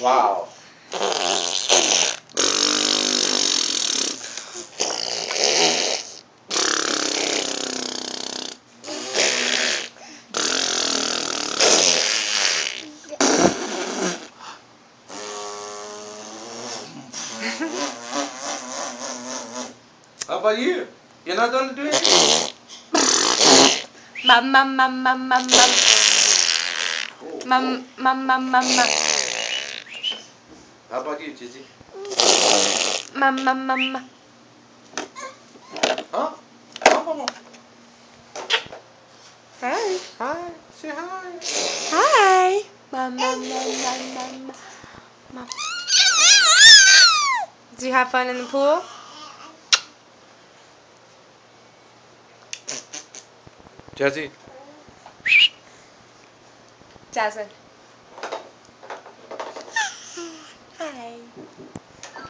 Wow. How about you? You're not going to do anything? Mum, mum, mum, mum, mum, mum. Mum, mum, mum, mum, mum. How about you, Gigi? Mum, mum, mum, mum. Huh? Oh. Hi. Hi. Say hi. Hi. Mum, mum, mum, mum, mum, mum. Did you have fun in the pool? Jazzy. Jasmine.